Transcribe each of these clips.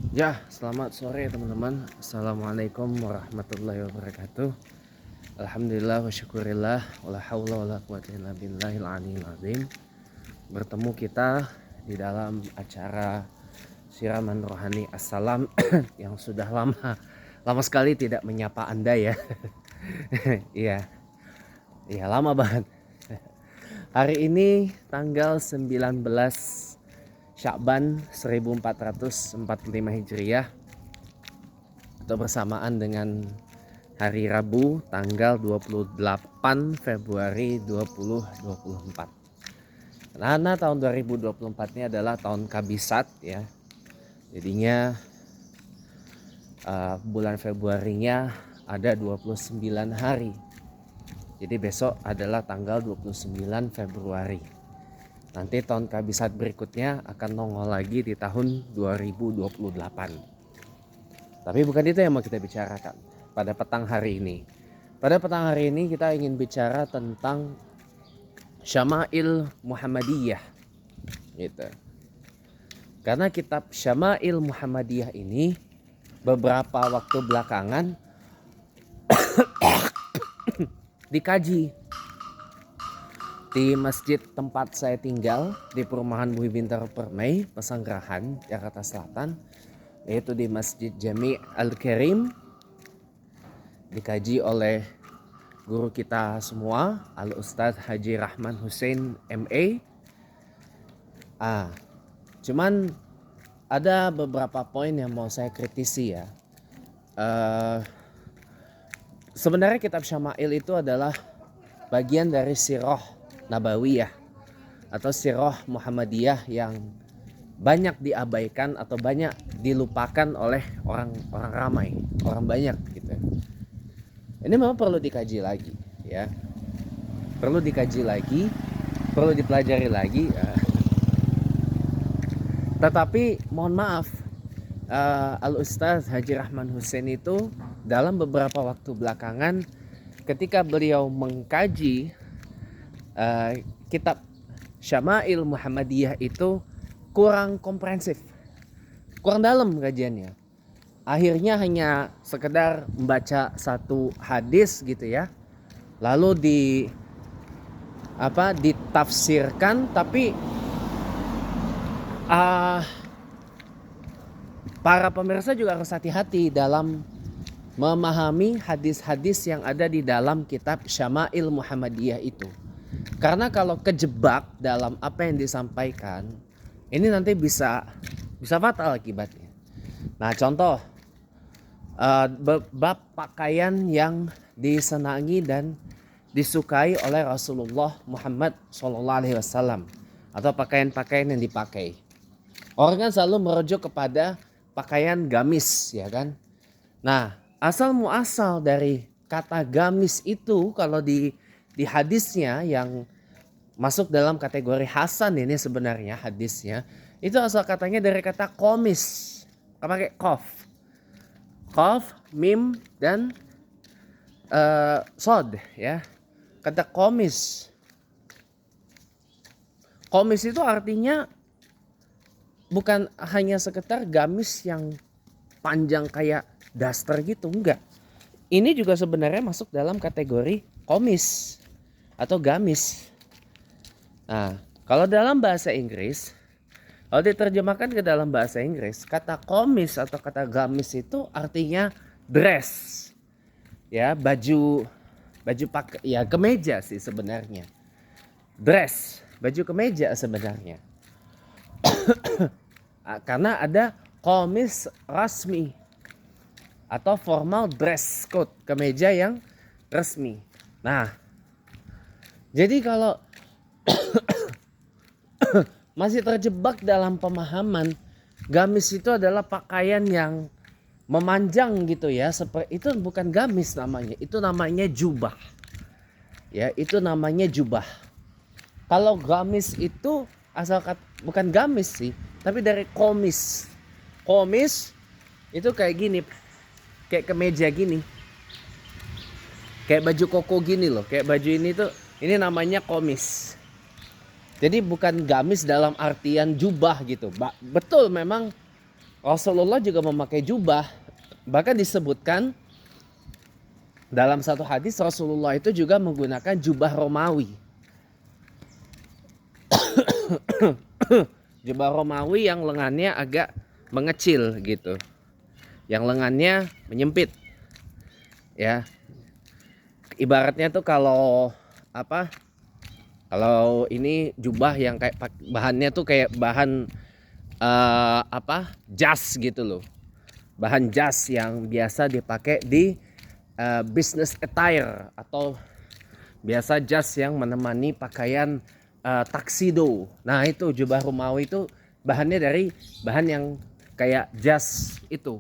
Ya, selamat sore teman-teman. Assalamualaikum warahmatullahi wabarakatuh. Alhamdulillah wa syukurillah wala haula wala quwata illa billahil aliyil azim. Bertemu kita di dalam acara siraman rohani Assalam yang sudah lama sekali tidak menyapa Anda ya. Iya, iya lama banget. Hari ini tanggal 19 Sya'ban 1445 Hijriah atau bersamaan dengan hari Rabu tanggal 28 Februari 2024. Karena tahun 2024 ini adalah tahun kabisat ya. Jadinya bulan Februarinya ada 29 hari. Jadi besok adalah tanggal 29 Februari. Nanti tahun kabisat berikutnya akan nongol lagi di tahun 2028. Tapi bukan itu yang mau kita bicarakan pada petang hari ini. Pada petang hari ini kita ingin bicara tentang Syama'il Muhammadiyah gitu. Karena kitab Syama'il Muhammadiyah ini beberapa waktu belakangan dikaji di masjid tempat saya tinggal di perumahan Muhyiddin Permai, Pesanggerahan, Jakarta Selatan, yaitu di Masjid Jami' Al-Karim. Dikaji oleh guru kita semua, Al-Ustadz Haji Rahman Hussein MA. Cuman ada beberapa poin yang mau saya kritisi ya. Sebenarnya kitab Syama'il itu adalah bagian dari sirah Nabawiyah atau sirah Muhammadiyah yang banyak diabaikan atau banyak dilupakan oleh orang ramai, orang banyak gitu. Ini memang perlu dikaji lagi ya. Perlu dikaji lagi, perlu dipelajari lagi. Tetapi mohon maaf, Al-Ustadz Haji Rahman Hussein itu dalam beberapa waktu belakangan ketika beliau mengkaji kitab Syama'il Muhammadiyah itu kurang komprehensif, kurang dalam kajiannya. Akhirnya hanya sekedar membaca satu hadis gitu ya, lalu ditafsirkan, tapi para pemirsa juga harus hati-hati dalam memahami hadis-hadis yang ada di dalam kitab Syama'il Muhammadiyah itu. Karena kalau kejebak dalam apa yang disampaikan, ini nanti bisa fatal akibatnya. Nah, contoh bab pakaian yang disenangi dan disukai oleh Rasulullah Muhammad SAW atau pakaian-pakaian yang dipakai. Orang kan selalu merujuk kepada pakaian gamis, ya kan? Nah, asal muasal dari kata gamis itu kalau di hadisnya yang masuk dalam kategori hasan ini sebenarnya hadisnya itu asal katanya dari kata komis, pakai kof, mim dan sod ya. Kata komis itu artinya bukan hanya sekedar gamis yang panjang kayak daster gitu, enggak. Ini juga sebenarnya masuk dalam kategori komis atau gamis. Nah, kalau dalam bahasa Inggris, kalau diterjemahkan ke dalam bahasa Inggris, kata komis atau kata gamis itu artinya dress. Ya, baju pakai, ya kemeja sih sebenarnya. Dress, baju kemeja sebenarnya. Karena ada komis rasmi atau formal dress code, kemeja yang resmi. Nah, jadi kalau masih terjebak dalam pemahaman gamis itu adalah pakaian yang memanjang gitu ya, seperti itu bukan gamis namanya, itu namanya jubah. Ya, itu namanya jubah. Kalau gamis itu bukan gamis sih, tapi dari komis. Komis itu kayak gini, kayak kemeja gini, kayak baju koko gini loh, kayak baju ini namanya komis. Jadi bukan gamis dalam artian jubah gitu. Betul memang Rasulullah juga memakai jubah. Bahkan disebutkan dalam satu hadis Rasulullah itu juga menggunakan jubah Romawi. Jubah Romawi yang lengannya agak mengecil gitu. Yang lengannya menyempit. Ya. Ibaratnya tuh kalau apa? Kalau ini jubah yang kayak bahannya tuh kayak bahan jas gitu loh. Bahan jas yang biasa dipakai di business attire atau biasa jas yang menemani pakaian tuxedo. Nah itu jubah Romawi itu bahannya dari bahan yang kayak jas itu.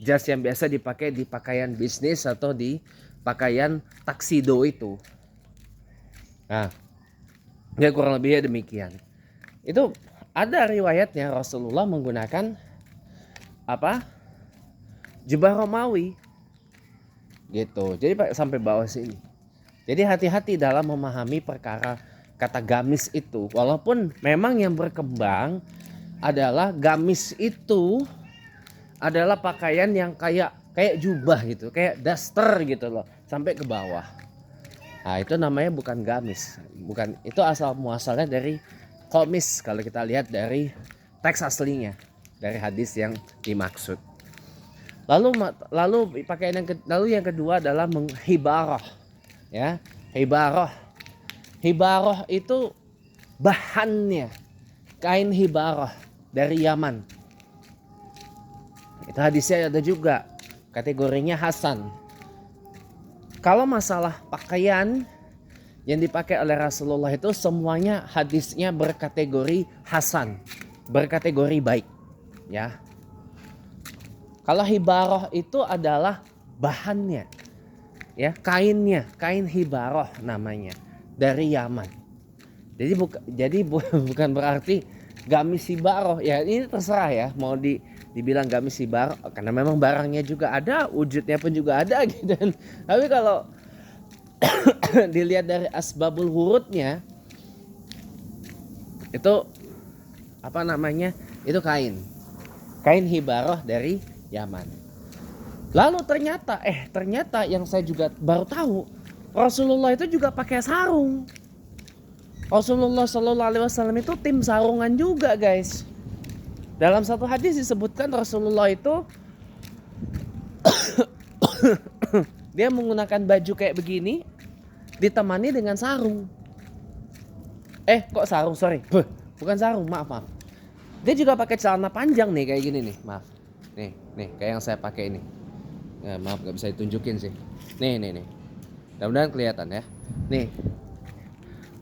Jas yang biasa dipakai di pakaian bisnis atau di pakaian tuxedo itu. Nah, ya kurang lebihnya demikian. Itu ada riwayatnya Rasulullah menggunakan jubah Romawi gitu. Jadi sampai bawah sini. Jadi hati-hati dalam memahami perkara kata gamis itu. Walaupun memang yang berkembang adalah gamis itu adalah pakaian yang kayak jubah gitu, kayak daster gitu loh, sampai ke bawah. Nah, itu namanya bukan gamis. Bukan, itu asal muasalnya dari komis kalau kita lihat dari teks aslinya, dari hadis yang dimaksud. Lalu pakaian yang kedua adalah menghibarah. Ya, hibarah. Hibarah itu bahannya kain hibarah dari Yaman. Itu hadisnya ada juga, kategorinya hasan. Kalau masalah pakaian yang dipakai oleh Rasulullah itu semuanya hadisnya berkategori hasan, berkategori baik, ya. Kalau hibarah itu adalah bahannya, ya, kainnya, kain hibarah namanya, dari Yaman. Jadi bukan berarti gamis hibarah, ya ini terserah ya, mau dibilang gamis hibarah karena memang barangnya juga ada, wujudnya pun juga ada gitu. Tapi kalau dilihat dari asbabul wurudnya itu itu kain hibarah dari Yaman. Lalu ternyata yang saya juga baru tahu, Rasulullah itu juga pakai sarung. Rasulullah Shallallahu Alaihi Wasallam itu tim sarungan juga, guys. Dalam satu hadis disebutkan Rasulullah itu dia menggunakan baju kayak begini ditemani dengan sarung. Kok sarung? Sorry, bukan sarung, maaf. Dia juga pakai celana panjang nih kayak gini nih, maaf. Nih kayak yang saya pakai ini. Ya, maaf nggak bisa ditunjukin sih. Nih. Mudah-mudahan kelihatan ya. Nih,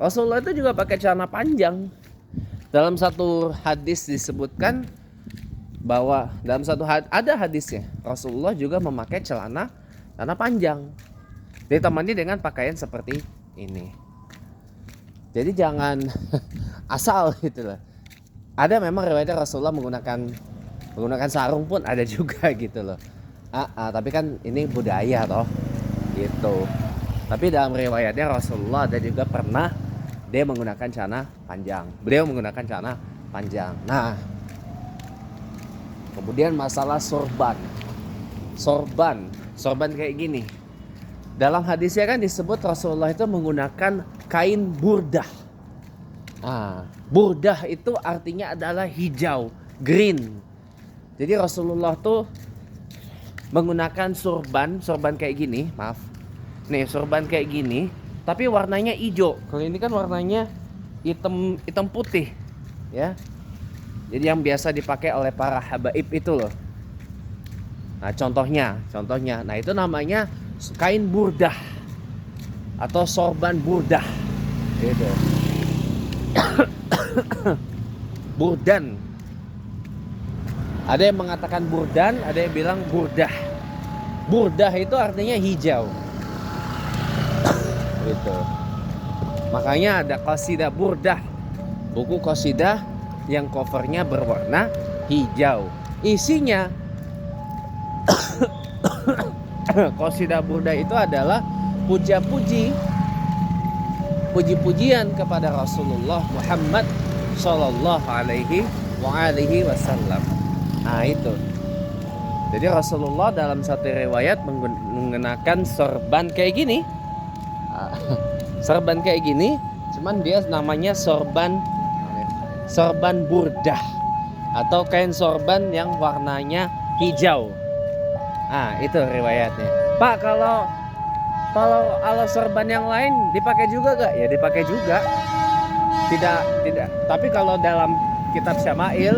Rasulullah itu juga pakai celana panjang. Dalam satu hadis disebutkan bahwa ada hadisnya Rasulullah juga memakai celana panjang ditemani dengan pakaian seperti ini. Jadi jangan asal gitu loh. Ada memang riwayatnya Rasulullah menggunakan sarung pun ada juga gitu loh. Tapi kan ini budaya toh gitu. Tapi dalam riwayatnya Rasulullah ada juga pernah dia menggunakan celana panjang. Beliau menggunakan celana panjang. Nah, kemudian masalah sorban kayak gini. Dalam hadisnya kan disebut Rasulullah itu menggunakan kain burdah. Burdah itu artinya adalah hijau, green. Jadi Rasulullah tuh menggunakan sorban kayak gini, maaf. Nih, sorban kayak gini, tapi warnanya hijau. Kalau ini kan warnanya hitam putih, ya. Jadi yang biasa dipakai oleh para habaib itu loh. Nah, contohnya. Nah, itu namanya kain burdah atau sorban burdah. Gitu. Burdan. Ada yang mengatakan burdan, ada yang bilang burdah. Burdah itu artinya hijau. Gitu. Makanya ada qasidah burdah, buku qasidah yang covernya berwarna hijau. Isinya qasidah burdah itu adalah puji-pujian kepada Rasulullah Muhammad Sallallahu Alaihi Wasallam. Nah itu. Jadi Rasulullah dalam satu riwayat menggunakan sorban kayak gini. Sorban kayak gini, cuman dia namanya sorban burdah atau kain sorban yang warnanya hijau. Ah, itu riwayatnya. Pak, kalau sorban yang lain dipakai juga gak? Ya dipakai juga. Tidak. Tapi kalau dalam kitab Syama'il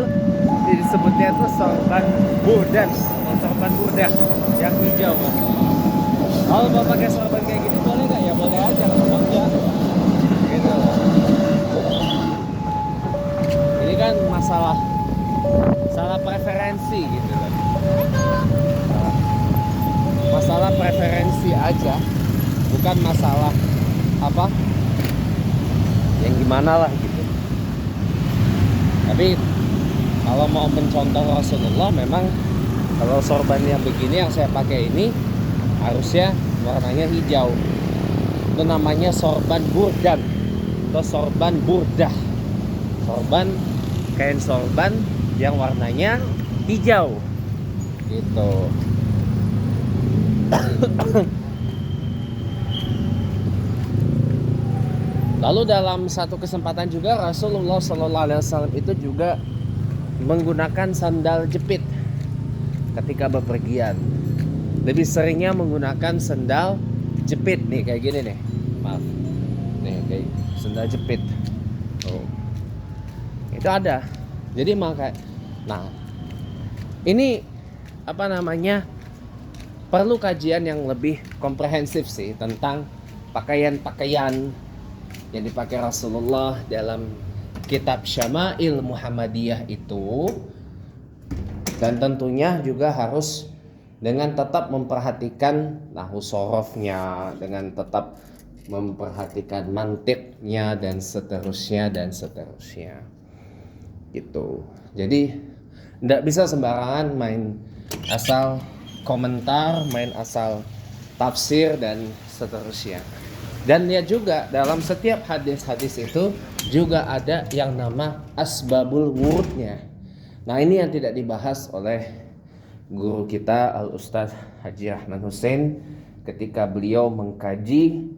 disebutnya itu sorban burdah yang hijau, Pak. Kalau mau pakai sorban kayak gini boleh gak? Ya boleh aja, kalau enggak gitu. Ini kan masalah preferensi gitu loh. Masalah preferensi aja, bukan masalah apa yang gimana lah gitu. Tapi kalau mau mencontoh Rasulullah, memang kalau sorban yang begini yang saya pakai ini harusnya warnanya hijau. Itu namanya sorban burdan atau sorban burdah. Kain sorban yang warnanya hijau gitu. Lalu dalam satu kesempatan juga Rasulullah SAW itu juga menggunakan sandal jepit ketika bepergian. Lebih seringnya menggunakan sandal jepit nih, kayak gini nih. Maaf. Nih kayak sandal jepit. Oh. Itu ada. Jadi ini apa namanya? Perlu kajian yang lebih komprehensif sih tentang pakaian-pakaian yang dipakai Rasulullah dalam kitab Syama'il Muhammadiyah itu. Dan tentunya juga harus dengan tetap memperhatikan nahwu sorofnya, dengan tetap memperhatikan mantiknya dan seterusnya gitu. Jadi tidak bisa sembarangan main asal komentar, main asal tafsir dan seterusnya. Dan lihat juga dalam setiap hadis-hadis itu juga ada yang nama asbabul wurudnya. Nah ini yang tidak dibahas oleh guru kita Al-Ustadz Haji Rahman Hussein ketika beliau mengkaji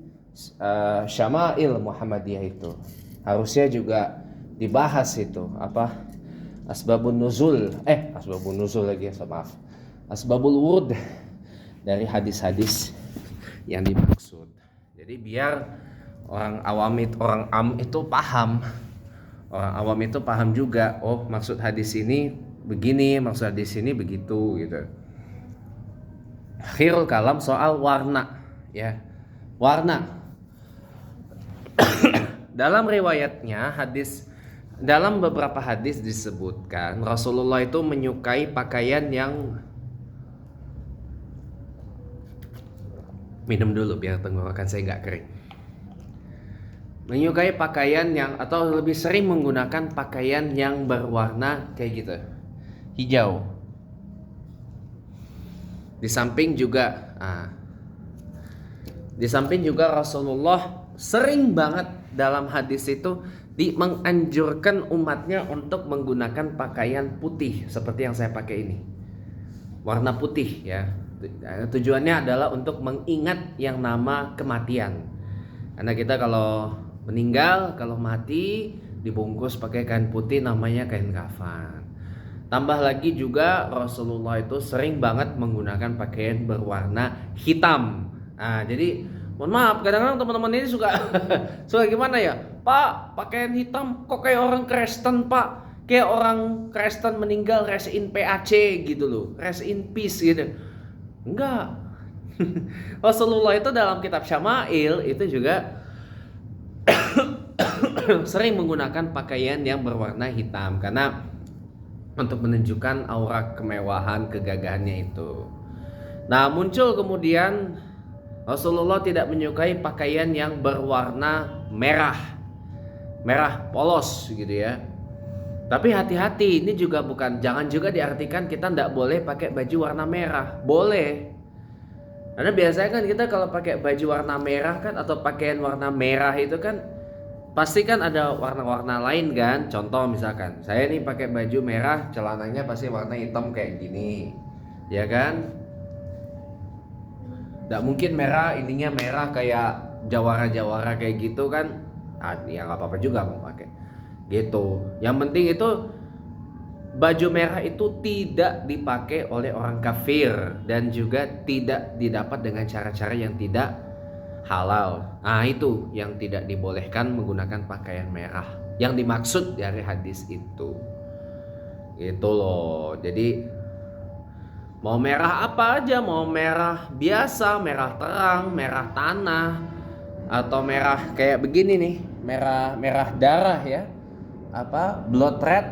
Syama'il Muhammadiyah itu. Harusnya juga dibahas itu apa asbabun nuzul lagi, maaf, asbabul wurud dari hadis-hadis yang dimaksud. Jadi biar orang awam itu paham juga, oh maksud hadis ini begini, maksud hadis ini begitu gitu. Akhirul kalam soal warna ya. Warna dalam riwayatnya dalam beberapa hadis disebutkan Rasulullah itu menyukai pakaian yang, minum dulu biar tenggorokan saya nggak kering. Menyukai pakaian yang, atau lebih sering menggunakan pakaian yang berwarna kayak gitu, hijau. Di samping juga Rasulullah sering banget dalam hadis itu menganjurkan umatnya untuk menggunakan pakaian putih seperti yang saya pakai ini. Warna putih ya. Tujuannya adalah untuk mengingat yang nama kematian. Karena kita kalau meninggal, kalau mati dibungkus pakai kain putih, namanya kain kafan. Tambah lagi juga Rasulullah itu sering banget menggunakan pakaian berwarna hitam. Nah, jadi mohon maaf, kadang-kadang teman-teman ini suka gimana ya? Pak, pakaian hitam kok kayak orang Kristen, Pak. Kayak orang Kristen meninggal, rest in PAC gitu loh. Rest in peace gitu. Enggak. Rasulullah itu dalam kitab Syama'il itu juga sering menggunakan pakaian yang berwarna hitam karena untuk menunjukkan aura kemewahan, kegagahannya itu. Nah, muncul kemudian Rasulullah tidak menyukai pakaian yang berwarna merah polos gitu ya. Tapi hati-hati, ini juga jangan juga diartikan kita tidak boleh pakai baju warna merah. Boleh. Karena biasanya kan kita kalau pakai baju warna merah kan, atau pakaian warna merah itu kan pasti kan ada warna-warna lain kan. Contoh misalkan saya nih pakai baju merah, celananya pasti warna hitam kayak gini, ya kan? Nggak mungkin merah ininya merah kayak jawara-jawara kayak gitu kan. Ya nggak apa-apa juga mau pakai gitu. Yang penting itu baju merah itu tidak dipakai oleh orang kafir dan juga tidak didapat dengan cara-cara yang tidak halal. Nah, itu yang tidak dibolehkan menggunakan pakaian merah. Yang dimaksud dari hadis itu. Gitu loh. Jadi mau merah apa aja, mau merah biasa, merah terang, merah tanah, atau merah kayak begini nih, merah darah ya. Apa? Blood red.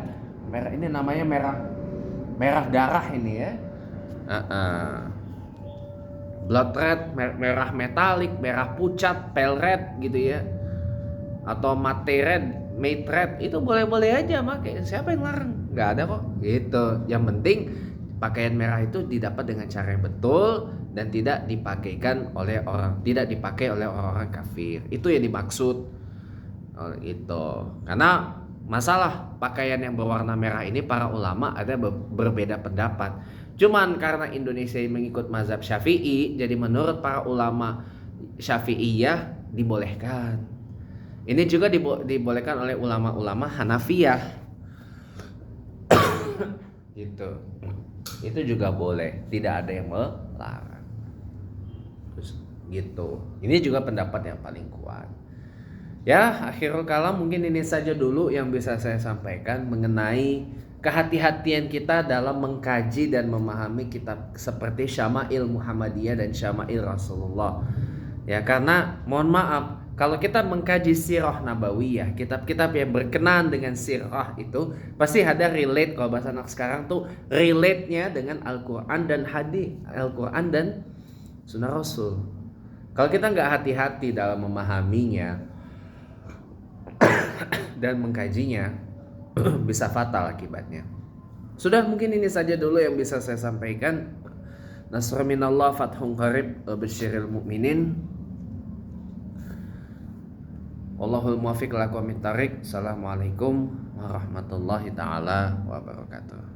Merah ini namanya merah darah ini ya. Blood red, merah metalik, merah pucat, pale red gitu ya. Atau mate red, mate red, itu boleh-boleh aja pakai. Siapa yang larang? Nggak ada kok. Gitu. Yang penting pakaian merah itu didapat dengan cara yang betul dan tidak dipakai oleh orang-orang kafir. Itu yang dimaksud. Itu. Karena masalah pakaian yang berwarna merah ini para ulama ada berbeda pendapat. Cuman karena Indonesia mengikut mazhab Syafi'i, jadi menurut para ulama Syafi'iyah dibolehkan. Ini juga dibolehkan oleh ulama-ulama Hanafiyah. Gitu. Itu juga boleh, tidak ada yang melarang. Terus gitu. Ini juga pendapat yang paling kuat. Ya, akhirul kalam mungkin ini saja dulu yang bisa saya sampaikan mengenai kehati-hatian kita dalam mengkaji dan memahami kitab seperti Syama'il Muhammadiyah dan Syama'il Rasulullah. Ya, karena mohon maaf, kalau kita mengkaji sirah nabawiyah, kitab-kitab yang berkenaan dengan sirah itu pasti ada relate, kalau bahasa anak sekarang tuh relate-nya dengan Al-Qur'an dan hadis, Al-Qur'an dan Sunnah Rasul. Kalau kita nggak hati-hati dalam memahaminya dan mengkajinya, bisa fatal akibatnya. Sudah, mungkin ini saja dulu yang bisa saya sampaikan. Nasrun minallah fathun qarib basyiril mu'minin. Wallahul muwaffiq ila aqwamit thariq. Assalamualaikum warahmatullahi taala wabarakatuh.